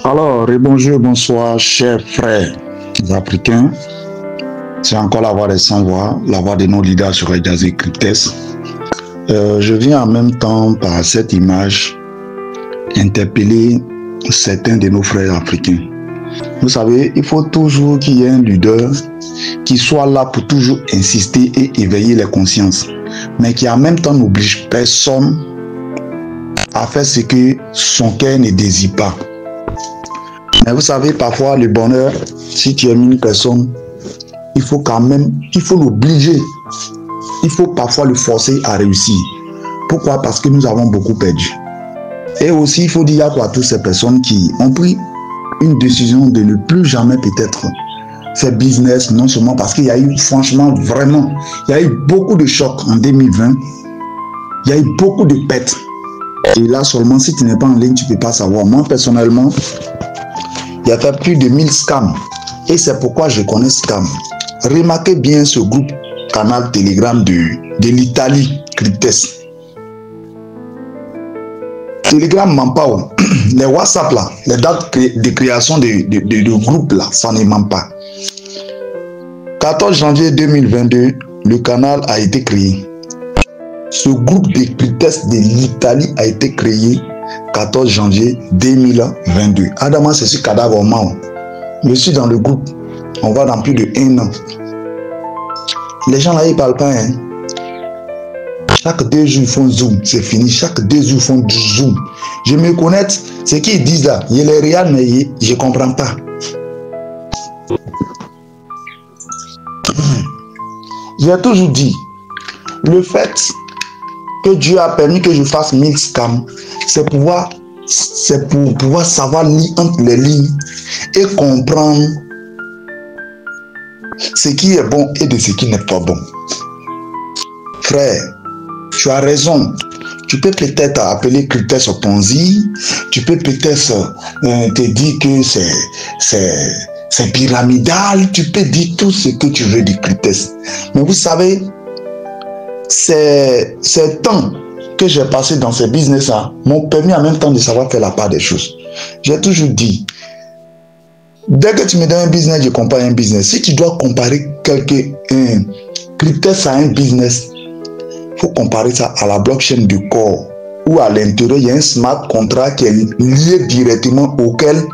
Alors, bonjour, bonsoir, chers frères africains. C'est encore la voix des sans-voix, la voix de nos leaders sur les Jazzy Cryptes. Je viens en même temps par cette image interpeller certains de nos frères africains. Vous savez, il faut toujours qu'il y ait un leader qui soit là pour toujours insister et éveiller les consciences, mais qui en même temps n'oblige personne à faire ce que son cœur ne désire pas. Mais vous savez, parfois, le bonheur, si tu aimes une personne, il faut l'obliger. Il faut parfois le forcer à réussir. Pourquoi? Parce que nous avons beaucoup perdu. Et aussi, il faut dire à toutes ces personnes qui ont pris une décision de ne plus jamais peut-être faire business, non seulement parce qu'il y a eu, franchement, vraiment, il y a eu beaucoup de chocs en 2020. Il y a eu beaucoup de pertes. Et là seulement, si tu n'es pas en ligne, tu ne peux pas savoir. Moi, personnellement, il y a fait plus de 1000 scams. Et c'est pourquoi je connais Scam. Remarquez bien ce groupe canal Telegram de l'Italie, Cryptes. Telegram ment pas. Les WhatsApp là, les dates de création de groupe là, ça ne ment pas. 14 janvier 2022, le canal a été créé. Ce groupe de Cryptes de l'Italie a été créé 14 janvier 2022. Adama, c'est sur cadavre au Mao. Je suis dans le groupe. On va dans plus de 1 an. Les gens là, ils parlent pas. Hein? Chaque 2 jours, ils font zoom. C'est fini. Chaque 2 jours, ils font du zoom. Je me connais. Ce qu'ils disent là, il est réel, mais je ne comprends pas. J'ai toujours dit, le fait que Dieu a permis que je fasse 1000 scams, c'est pour pouvoir savoir lire entre les lignes et comprendre ce qui est bon et de ce qui n'est pas bon. Frère, tu as raison. Tu peux peut-être appeler Cryptes au Ponzi, tu peux peut-être te dire que c'est pyramidal, tu peux dire tout ce que tu veux de Cryptes. Mais vous savez, ces temps que j'ai passé dans ces business-là m'ont permis en même temps de savoir faire la part des choses. J'ai toujours dit, dès que tu me donnes un business, je compare un business. Si tu dois comparer Cryptes à un business, il faut comparer ça à la blockchain du corps, où à l'intérieur, il y a un smart contract qui est lié directement auquel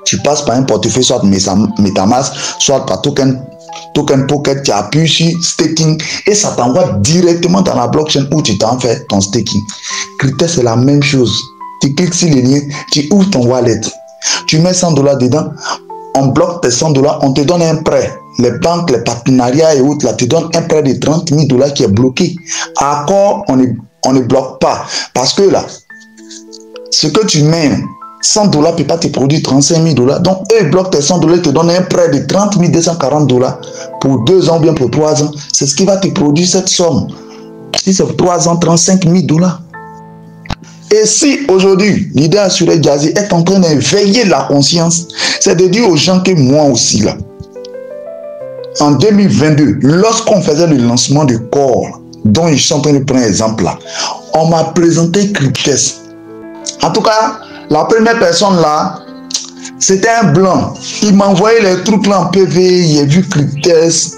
tu passes par un portefeuille, soit MetaMask, soit par token Pocket, tu appuies sur staking et ça t'envoie directement dans la blockchain où tu t'en fais ton staking. Cryptes, c'est la même chose. Tu cliques sur le lien, tu ouvres ton wallet, tu mets $100 dedans, on bloque tes $100, on te donne un prêt. Les banques, les partenariats et autres, là, te donnent un prêt de $30 000 qui est bloqué. Accord, on ne bloque pas. Parce que là, ce que tu mets, $100 ne peut pas te produire $35 000. Donc, eux, ils bloquent tes $100, ils te donnent un prêt de 30 240 $ pour 2 ans ou bien pour 3 ans. C'est ce qui va te produire cette somme. Si c'est pour 3 ans, $35 000. Et si aujourd'hui, l'idée assurée Jazzy est en train d'éveiller la conscience, c'est de dire aux gens que moi aussi, là, en 2022, lorsqu'on faisait le lancement du corps, dont je suis en train de prendre exemple là, on m'a présenté Cryptes. En tout cas, la première personne là, c'était un blanc. Il m'a envoyé les trucs là en PV, il a vu Cryptes.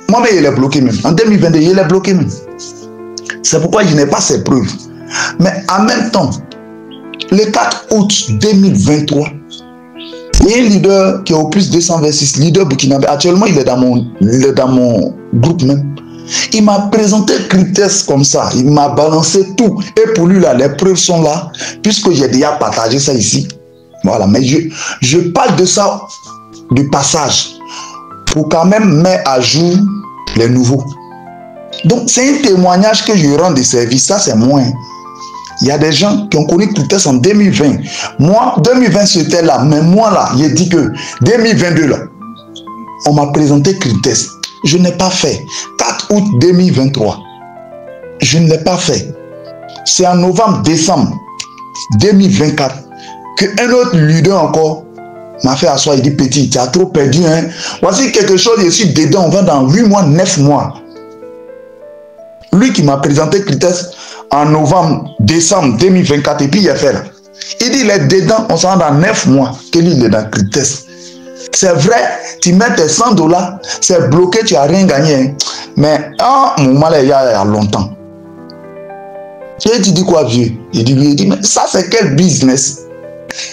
Moi-même, il est bloqué même. En 2022, il est bloqué même. C'est pourquoi je n'ai pas ces preuves. Mais en même temps, le 4 août 2023, il y a un leader qui est au plus 226, leader burkinabé. Actuellement, il est dans mon groupe même. Il m'a présenté Cryptes comme ça. Il m'a balancé tout. Et pour lui, là, les preuves sont là, puisque j'ai déjà partagé ça ici. Voilà, mais je parle de ça de passage pour quand même mettre à jour les nouveaux. Donc, c'est un témoignage que je rends de service. Ça, c'est moi. Il y a des gens qui ont connu Cryptes en 2020. Moi, 2020, c'était là. Mais moi, là, j'ai dit que 2022, là, on m'a présenté Cryptes. Je n'ai pas fait. 4 août 2023. Je ne l'ai pas fait. C'est en novembre, décembre 2024 qu'un autre leader encore m'a fait asseoir. Il dit, petit, tu as trop perdu. Hein? Voici quelque chose, je suis dedans. On va dans 8 mois, 9 mois. Lui qui m'a présenté Cryptes en novembre, décembre 2024. Et puis il a fait là. Il dit, il est dedans, on s'en rend dans 9 mois qu'il est dans Cryptes. C'est vrai, tu mets tes $100, c'est bloqué, tu n'as rien gagné. Mais à un moment, il y a longtemps. Et tu dis quoi, vieux? Il dit, mais ça, c'est quel business?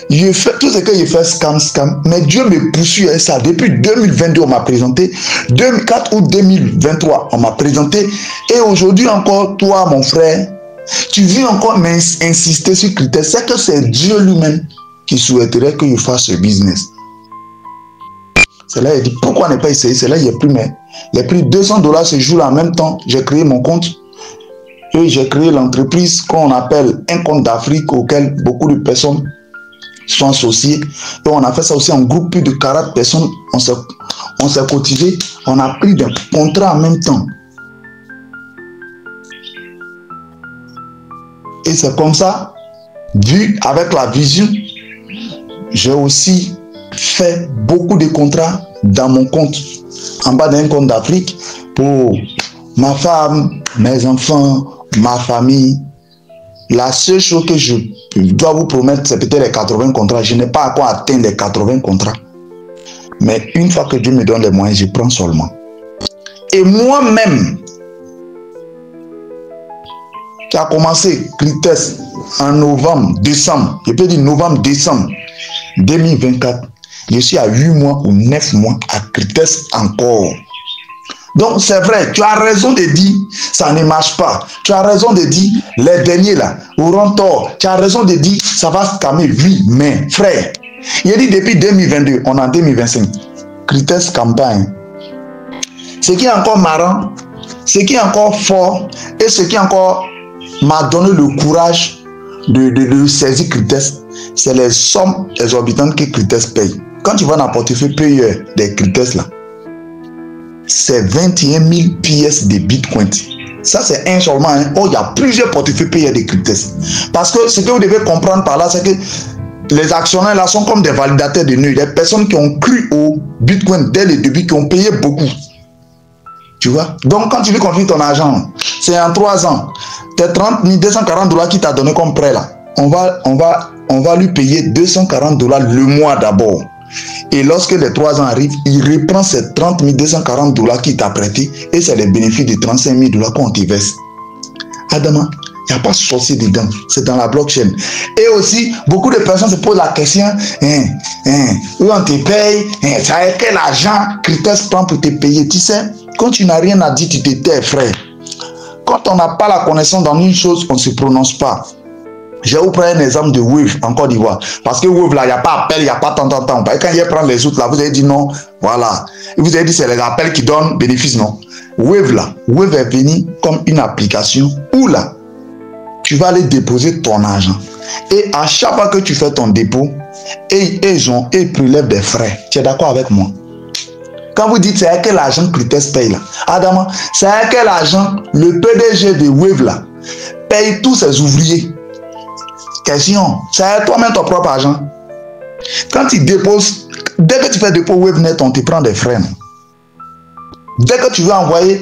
Je fais tout ce que je fais, scam. Mais Dieu me poursuit avec ça. Depuis 2022, on m'a présenté. 4 août 2023, on m'a présenté. Et aujourd'hui encore, toi, mon frère, tu viens encore m'insister sur Cryptes. C'est que c'est Dieu lui-même qui souhaiterait que je fasse ce business. C'est là, il dit, pourquoi ne pas essayer? C'est là, il n'y a plus, mais les prix $200 ce jour-là. En même temps, j'ai créé mon compte. Et j'ai créé l'entreprise qu'on appelle un compte d'Afrique auquel beaucoup de personnes sont associées. Et on a fait ça aussi en groupe, plus de 40 personnes. On s'est cotisé. On a pris des contrats en même temps. Et c'est comme ça, vu avec la vision, j'ai aussi fait beaucoup de contrats dans mon compte, en bas d'un compte d'Afrique, pour ma femme, mes enfants, ma famille. La seule chose que je dois vous promettre, c'est peut-être les 80 contrats. Je n'ai pas encore atteint les 80 contrats. Mais une fois que Dieu me donne les moyens, je prends seulement. Et moi-même, qui a commencé Cryptes en novembre, décembre, je peux dire novembre-décembre 2024, je suis à 8 mois ou 9 mois à Cryptes encore. Donc c'est vrai, tu as raison de dire ça ne marche pas. Tu as raison de dire les derniers là auront tort. Tu as raison de dire ça va se calmer. Oui, mais frère, il a dit depuis 2022, on est en 2025. Cryptes campagne. Ce qui est encore marrant, ce qui est encore fort et ce qui encore m'a donné le courage de saisir Cryptes, c'est les sommes exorbitantes que Cryptes paye. Quand tu vas dans le portefeuille payeur des Cryptes là, c'est 21 000 pièces de Bitcoin. Ça, c'est un seulement. Hein. Oh, il y a plusieurs portefeuilles payés de Cryptes. Parce que ce que vous devez comprendre par là, c'est que les actionnaires là sont comme des validateurs de nœuds. Des personnes qui ont cru au Bitcoin dès le début, qui ont payé beaucoup. Tu vois? Donc, quand tu veux confier ton argent, c'est en 3 ans. Tes 30 240 $ qu'il t'a donné comme prêt là, on va lui payer 240 $ le mois d'abord. Et lorsque les 3 ans arrivent, il reprend ces 30 240 $ qu'il t'a prêté et c'est les bénéfices de 35 000 $ qu'on te verse. Adama, il n'y a pas de sorcier dedans, c'est dans la blockchain. Et aussi, beaucoup de personnes se posent la question, où on te paye, ça avec quel argent Cryptes prend pour te payer? Tu sais, quand tu n'as rien à dire, tu te tais, frère. Quand on n'a pas la connaissance dans une chose, on ne se prononce pas. Je vais vous prendre un exemple de Wave en Côte d'Ivoire. Parce que Wave là, il n'y a pas appel, il n'y a pas tant. Quand il prend les autres là, vous avez dit non, voilà. Et vous avez dit c'est les appels qui donnent bénéfice, non. Wave là, Wave est venu comme une application où là, tu vas aller déposer ton argent. Et à chaque fois que tu fais ton dépôt, ils prélèvent des frais. Tu es d'accord avec moi? Quand vous dites c'est à quel argent Cryptes paye là, Adama, c'est à quel argent le PDG de Wave là paye tous ses ouvriers? Question, c'est à toi-même ton propre argent. Quand tu déposes, dès que tu fais dépôt WaveNet, on te prend des frais. Non? Dès que tu veux envoyer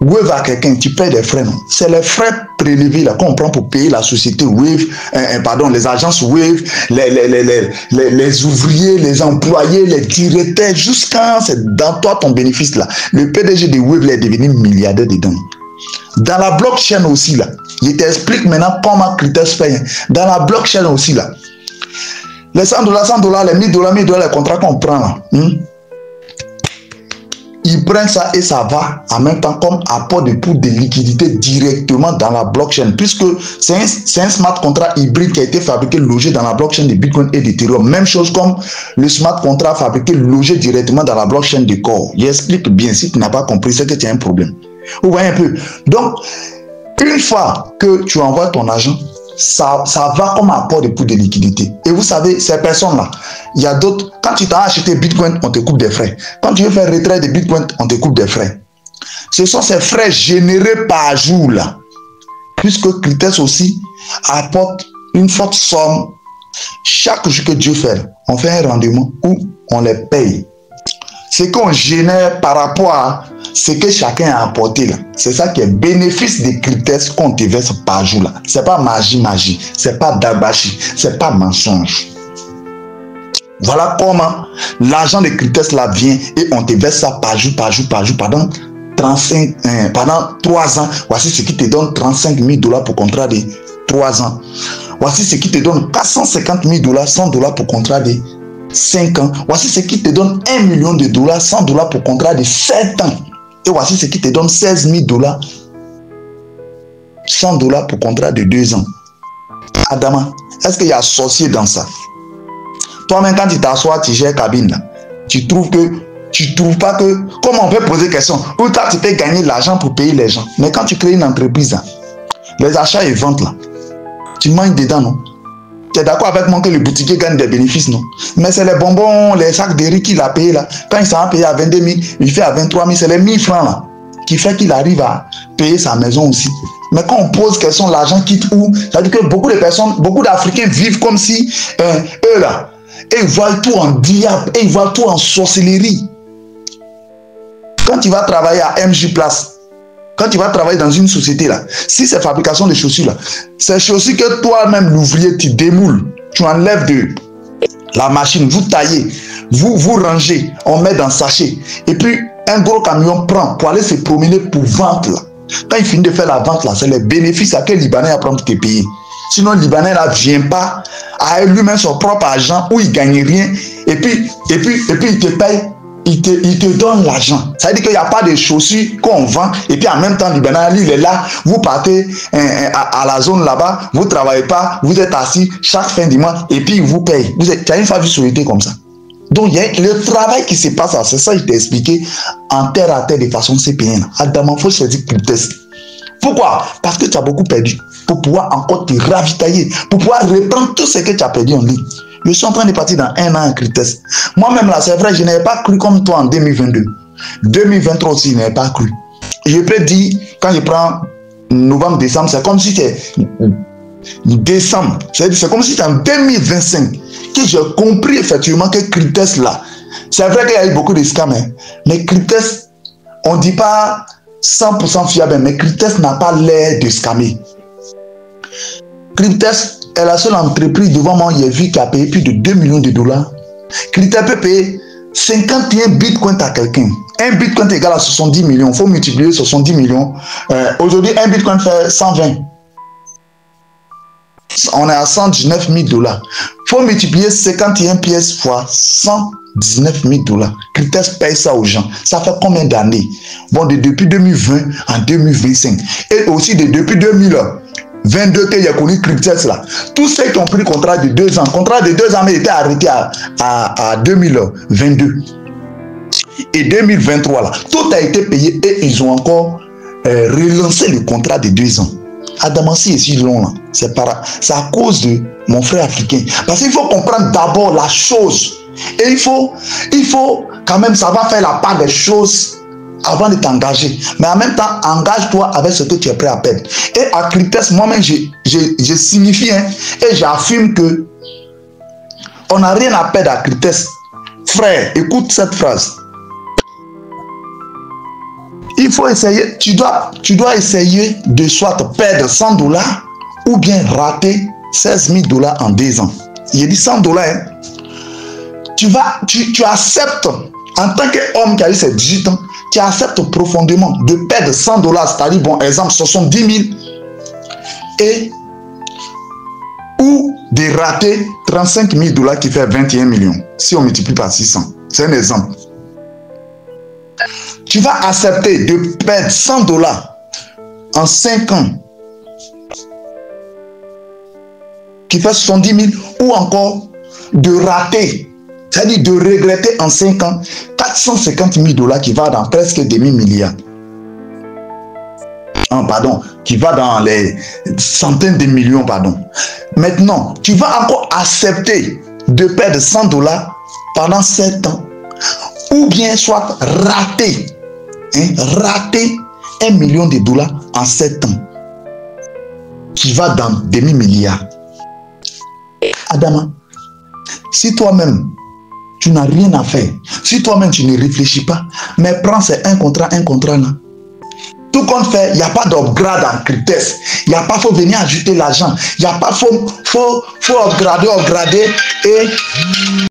Wave à quelqu'un, tu payes des frais. C'est les frais prélevés là qu'on prend pour payer la société Wave, les agences Wave, les ouvriers, les employés, les directeurs, jusqu'à c'est dans toi ton bénéfice là. Le PDG de Wave est devenu milliardaire dedans. Dans la blockchain aussi là, je t'explique maintenant comment Cryptes paye. Dans la blockchain aussi là, les $100, les $1000, les contrats qu'on prend là, ils prennent ça et ça va en même temps comme apport de pool de liquidité directement dans la blockchain, puisque c'est un smart contract hybride qui a été fabriqué, logé dans la blockchain de Bitcoin et d'Ethereum. Même chose comme le smart contract fabriqué, logé directement dans la blockchain de Core. J'explique bien, si tu n'as pas compris, c'est que tu as un problème. Vous voyez un peu. Donc, une fois que tu envoies ton argent, ça va comme apport de pool de liquidité. Et vous savez, ces personnes-là, il y a d'autres. Quand tu t'as acheté Bitcoin, on te coupe des frais. Quand tu veux faire retrait de Bitcoin, on te coupe des frais. Ce sont ces frais générés par jour là. Puisque Cryptes aussi apporte une forte somme. Chaque jour que Dieu fait, on fait un rendement où on les paye. Ce qu'on génère par rapport à ce que chacun a apporté là, c'est ça qui est bénéfice des critères qu'on te verse par jour là. C'est pas magie, c'est pas dabashi, c'est pas mensonge. Voilà comment l'argent des critères là vient et on te verse ça par jour, pendant 3 ans. Voici ce qui te donne 35 000 $ pour contrat de 3 ans. Voici ce qui te donne 450 000 $, 100 $ pour contrat de 5 ans. Voici ce qui te donne 1 million de $, 100 $ pour contrat de 7 ans. Et voici ce qui te donne 16 000 $, 100 $ pour contrat de 2 ans. Adama, est-ce qu'il y a sorcier dans ça? Toi-même, quand tu t'assois, tu gères cabine là, tu trouves pas que, comment on peut poser question, où toi tu peux gagner l'argent pour payer les gens. Mais quand tu crées une entreprise là, les achats et ventes là, tu manges dedans, non? Tu es d'accord avec moi que le boutiquier gagne des bénéfices, non? Mais c'est les bonbons, les sacs de riz qu'il a payé là. Quand il s'en a payé à 22 000, il fait à 23 000, c'est les 1000 francs là qui fait qu'il arrive à payer sa maison aussi. Mais quand on pose question, l'argent quitte où? Ça veut dire que beaucoup de personnes, beaucoup d'Africains vivent comme si eux là, et ils voient tout en diable, et ils voient tout en sorcellerie. Quand tu vas travailler à MJ Place, quand tu vas travailler dans une société là, si c'est fabrication de chaussures là, c'est chaussures que toi-même l'ouvrier tu démoules, tu enlèves de la machine, vous taillez, vous rangez, on met dans sachet, et puis un gros camion prend pour aller se promener pour vendre là. Quand il finit de faire la vente là, c'est les bénéfices à quel Libanais apprend pour te payer. Sinon, le Libanais là vient pas à lui-même son propre argent où il gagne rien, et puis il te paye. Il te donne l'argent. Ça veut dire qu'il n'y a pas de chaussures qu'on vend et puis en même temps, le Libanais, il est là, vous partez à la zone là-bas, vous ne travaillez pas, vous êtes assis chaque fin du mois et puis il vous paye. Tu as une famille société comme ça. Donc, il y a le travail qui se passe là, c'est ça que je t'ai expliqué en terre à terre de façon CPN. Adam, il faut se dire pour tester. Pourquoi? Parce que tu as beaucoup perdu. Pour pouvoir encore te ravitailler, pour pouvoir reprendre tout ce que tu as perdu en ligne. Je suis en train de partir dans 1 an en critères. Moi-même là, c'est vrai, je n'avais pas cru comme toi en 2022. 2023 aussi, je n'avais pas cru. Je peux dire, quand je prends novembre, décembre, c'est comme si c'était décembre. C'est comme si c'était en 2025 que j'ai compris effectivement que critères là, c'est vrai qu'il y a eu beaucoup de scams, hein, mais critères, on ne dit pas 100% fiable, mais critères n'a pas l'air de scammer. Critères est la seule entreprise devant moi, j'ai vu qui a payé plus de 2 millions de $. Critères peut payer 51 bitcoins à quelqu'un. Un bitcoin est égal à 70 millions. Il faut multiplier 70 millions. Aujourd'hui, un bitcoin fait 120. On est à 119 000 $. Il faut multiplier 51 pièces fois 119 000 $. Critères paye ça aux gens. Ça fait combien d'années? Bon, depuis 2020 en 2025. Et aussi depuis 2022 que j'ai connu critères là. Tous ceux qui ont pris contrat de 2 ans, contrat de 2 ans, mais était arrêté à 2022. Et 2023 là, tout a été payé et ils ont encore relancé le contrat de 2 ans. Adamansi est si long là, c'est à cause de mon frère africain. Parce qu'il faut comprendre d'abord la chose. Et il faut quand même savoir faire la part des choses avant de t'engager. Mais en même temps, engage-toi avec ce que tu es prêt à perdre. Et à critères, moi-même, je signifie et j'affirme que on n'a rien à perdre à critères. Frère, écoute cette phrase. Il faut essayer, tu dois essayer de soit perdre 100 $ ou bien rater 16 000 $ en 2 ans. Il dit 100 $. Hein. Tu acceptes, en tant qu'homme qui a eu ses 18 ans, tu acceptes profondément de perdre 100 $, c'est-à-dire, bon, exemple, 70 000, et ou de rater 35 000 $ qui fait 21 millions, si on multiplie par 600. C'est un exemple. Tu vas accepter de perdre 100 $ en 5 ans, qui fait 70 000, ou encore de rater, c'est-à-dire de regretter en 5 ans 450 000 $ qui va dans presque demi-milliard. Qui va dans les centaines de millions, pardon. Maintenant, tu vas encore accepter de perdre 100 $ pendant 7 ans, ou bien soit rater 1 million de $ en 7 ans, qui va dans demi-milliard. Adama, si toi-même, tu n'as rien à faire, si toi-même tu ne réfléchis pas Mais prends, c'est un contrat là. Tout compte fait, il n'y a pas d'upgrade en cryptesse. Il n'y a pas, faut venir ajouter l'argent. Il n'y a pas, faut upgrader et